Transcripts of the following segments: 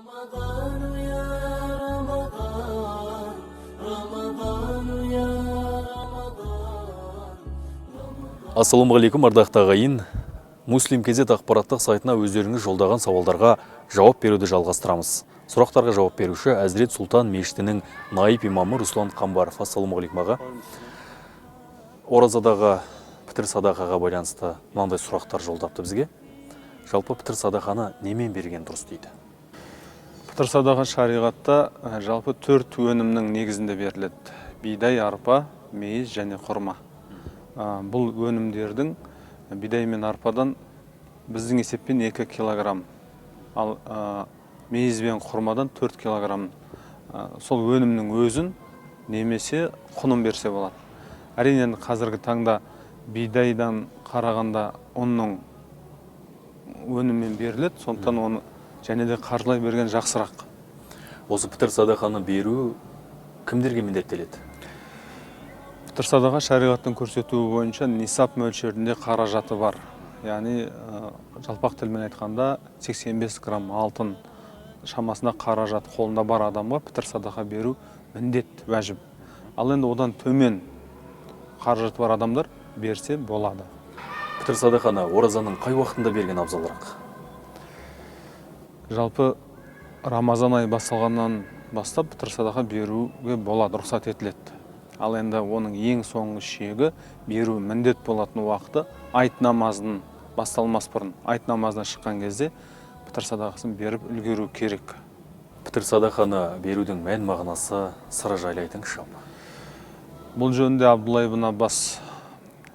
رمضان يا رمضان رمضان يا رمضان. Ассалаумағалейкум, ардақты ағайын. Муслим кезет ақпараттық сайтына өздеріңіз жолдаған сауалдарға жауап беруді жалғастырамыз. Сұрақтарға жауап беруші Әзірет Сұлтан мешітінің наиб имамы Руслан Қамбаров. Ассалаумағалейкум аға. Оразадағы пітір садақаға байланысты мынандай сұрақтар жолдапты бізге. Жалпы пітір садақаны немен берген дұрыс дейді? Пітір садақа шариғатта жалпы 4 өнімнің негізінде беріледі. Бидай, арпа, мейіз және құрма. Бұл өнімдердің бидай мен арпадан біздің есеппен 2 килограмм, ал мейіз бен құрмадан 4 килограмм. Сол өнімнің өзін немесе құнын берсе болады. Әрине қазіргі таңда бидайдан қарағанда оның өніммен беріледі, сондықтан оны және де қаржылай берген жақсырақ. Осы пітір садақаны беру кімдерге міндеттеледі? Пітір садақа шариғаттың көрсетуі бойынша нисап мөлшерінде қаражаты бар. Яғни жалпақ тілмен айтқанда 85 грамм алтын шамасында қаражат қолында бар адамға пітір садақа беру міндет, уәжіп. Ал енді одан төмен қаражаты бар адамдар берсе болады. Пітір садақаны оразаның қай уақытында берген абзалырақ? Жалпы Рамазан айы басталғаннан бастап пітір садақа беруге болады, рұқсат етіледі. Ал енді оның ең соңғы шегі беру міндет болатын уақыты айт намазының басталмас бұрын, айт намазына шыққан кезде пітір садақасын беріп үлгеру керек. Пітір садақаны берудің мән мағынасы сыры жайлы айтыңызшы. Бұл жөнінде Абдулла ибн Аббас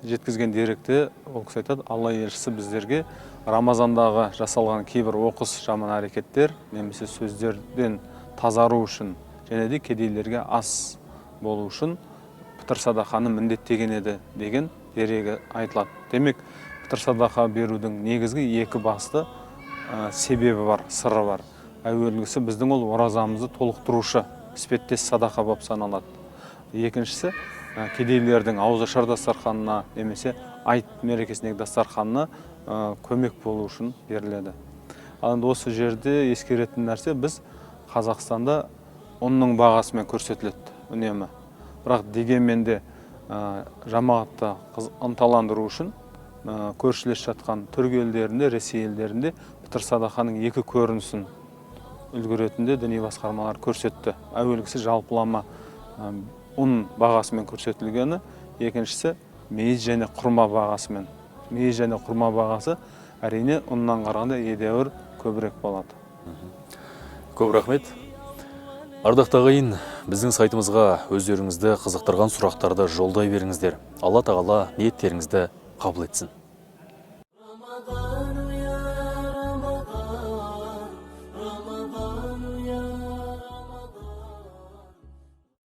жеткізген деректе ол кісі айтады, Алла елшісі біздерге Рамазандағы жасалған кейбір оқыс жаман әрекеттер немесе сөздерден тазару үшін және де кедейлерге ас болу үшін пітір садақаны міндеттеген еді деген дерегі айтылады. Демек, пітір садақа берудің негізгі екі басты себебі бар, сыры бар. Әуелгісі біздің ол оразамызды толықтырушы іспеттес садақа болып саналады. Екіншісі кедейлердің ауызашар дастарханына немесе айт мерекесіндегі дастарханына көмек болу үшін беріледі. Ал енді осы жерде ескеретін нәрсе, біз Қазақстанда ұнның бағасымен көрсетіледі үнемі. Бірақ дегенмен де жамағатты ынталандыру үшін көршілес жатқан түрік елдерінде, Ресей елдерінде пітір садақаның екі көрінісін үлгіретінде діни басқармалар көрсетті. Әуелгісі жалпылама ұн бағасымен көрсетілгені, екіншісі мейіз және құрма бағасымен. Мейіз және құрма бағасы әрине ұннан қарағанда едәуір көбірек болады. Көп рахмет. Ардақты ағайын, біздің сайтымызға өздеріңізді қызықтырған сұрақтарды жолдай беріңіздер. Алла тағала ниеттеріңізді қабыл етсін.